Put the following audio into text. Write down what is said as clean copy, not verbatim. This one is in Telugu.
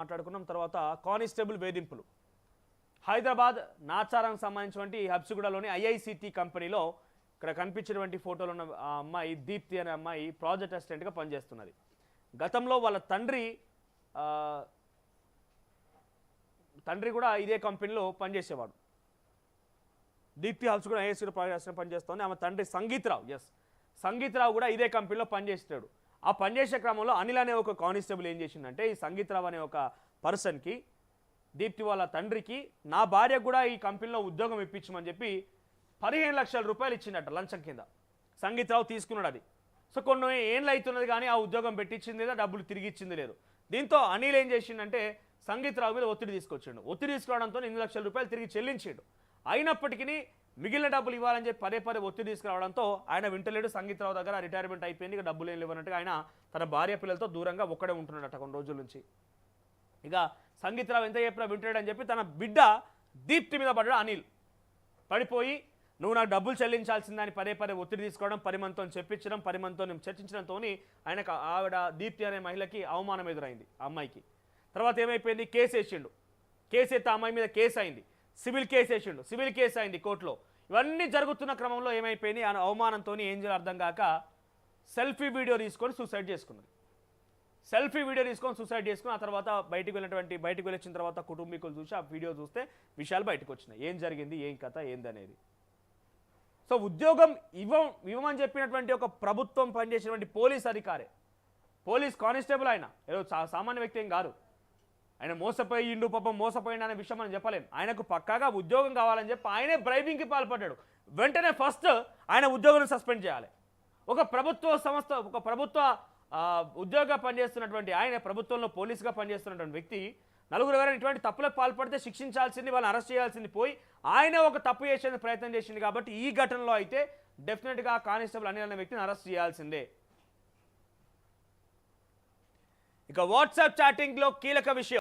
మాట్లాడుకున్నాం. తర్వాత కానిస్టేబుల్ వేధింపులు. హైదరాబాద్ నాచారానికి సంబంధించినటువంటి హబ్సిగూడలోని ఐఐసిటి కంపెనీలో ఇక్కడ కనిపించినటువంటి ఫోటోలో ఉన్న ఆ అమ్మాయి దీప్తి అనే అమ్మాయి ప్రాజెక్ట్ అసిస్టెంట్గా పనిచేస్తున్నది. గతంలో వాళ్ళ తండ్రి కూడా ఇదే కంపెనీలో పనిచేసేవాడు. Deepthi Habsiguda IICT project assistant పనిచేస్తుంది. ఆమె తండ్రి సంగీతరావు కూడా ఇదే కంపెనీలో పనిచేస్తాడు. ఆ పనిచేసే క్రమంలో అనిల్ అనే ఒక కానిస్టేబుల్ ఏం చేసిందంటే ఈ సంగీతరావు అనే ఒక పర్సన్కి దీప్తి వాళ్ళ తండ్రికి నా భార్య కూడా ఈ కంపెనీలో ఉద్యోగం ఇప్పించమని చెప్పి 15 లక్షల రూపాయలు ఇచ్చిందట లంచం కింద. సంగీతరావు తీసుకున్నాడు అది. సో కొన్ని ఏళ్ళు అవుతున్నది కానీ ఆ ఉద్యోగం పెట్టించింది లేదా డబ్బులు తిరిగి ఇచ్చింది లేదు. దీంతో అనిల్ ఏం చేసిండంటే సంగీతరావు మీద ఒత్తిడి తీసుకొచ్చిండు. ఒత్తిడి తీసుకోవడంతో 8 లక్షల రూపాయలు తిరిగి చెల్లించాడు. అయినప్పటికీ మిగిలిన డబ్బులు ఇవ్వాలని చెప్పి పదే ఒత్తిడి తీసుకురావడంతో ఆయన వింటలేడు. సంగీతరావు దగ్గర రిటైర్మెంట్ అయిపోయింది, ఇక డబ్బులు ఏం లేవన్నట్టుగా ఆయన తన భార్య పిల్లలతో దూరంగా ఒక్కడే ఉంటున్నాడట కొన్ని రోజుల నుంచి. ఇక సంగీతరావు ఎంత చెప్పినా వింటాడని చెప్పి తన బిడ్డ దీప్తి మీద పడ్డాడు అనిల్. పడిపోయి నువ్వు నాకు డబ్బులు చెల్లించాల్సిందని పదే ఒత్తిడి తీసుకోవడం, పరిమంతో చెప్పించడం, పరిమంతో చర్చించడంతో ఆయనకు ఆవిడ దీప్తి అనే మహిళకి అవమానం ఎదురైంది ఆ అమ్మాయికి. తర్వాత ఏమైపోయింది, కేసు వేసిండు. కేసు ఎత్తే అమ్మాయి మీద కేసు అయింది. సివిల్ కేసు వేసిండు. సివిల్ కేసు అయింది కోర్టులో. ఇవన్నీ జరుగుతున్న క్రమంలో ఏమైపోయింది, ఆ అవమానంతో ఏం చేయాలో అర్థం కాక సెల్ఫీ వీడియో తీసుకొని సూసైడ్ చేసుకున్నది. ఆ తర్వాత బయటికి వెళ్ళొచ్చిన తర్వాత కుటుంబీకులు చూసి ఆ వీడియో చూస్తే విషయాలు బయటకు వచ్చినాయి. ఏం జరిగింది, ఏం కథ ఏందనేది. సో ఉద్యోగం ఇవ్వమని చెప్పినటువంటి ఒక ప్రభుత్వం పనిచేసినటువంటి పోలీస్ అధికారే, పోలీస్ కానిస్టేబుల్ ఆయన ఏదో సామాన్య వ్యక్తి ఏం కాదు. ఆయన మోసపోయిండు, పాపం మోసపోయిండు అనే విషయం మనం చెప్పలేం. ఆయనకు పక్కాగా ఉద్యోగం కావాలని చెప్పి ఆయనే బ్రైబింగ్కి పాల్పడ్డాడు. వెంటనే ఫస్ట్ ఆయన ఉద్యోగం సస్పెండ్ చేయాలి. ఒక ప్రభుత్వ ఉద్యోగంగా పనిచేస్తున్నటువంటి ఆయన, ప్రభుత్వంలో పోలీసుగా పనిచేస్తున్నటువంటి వ్యక్తి నలుగురు ఎవరైనా ఇటువంటి తప్పులకు పాల్పడితే శిక్షించాల్సింది, వాళ్ళని అరెస్ట్ చేయాల్సింది పోయి ఆయన ఒక తప్పు చేసే ప్రయత్నం చేసింది. కాబట్టి ఈ ఘటనలో అయితే డెఫినెట్గా కానిస్టేబుల్ అనిల్ అనే వ్యక్తిని అరెస్ట్ చేయాల్సిందే. ఇక వాట్సాప్ చాటింగ్లో కీలక విషయం.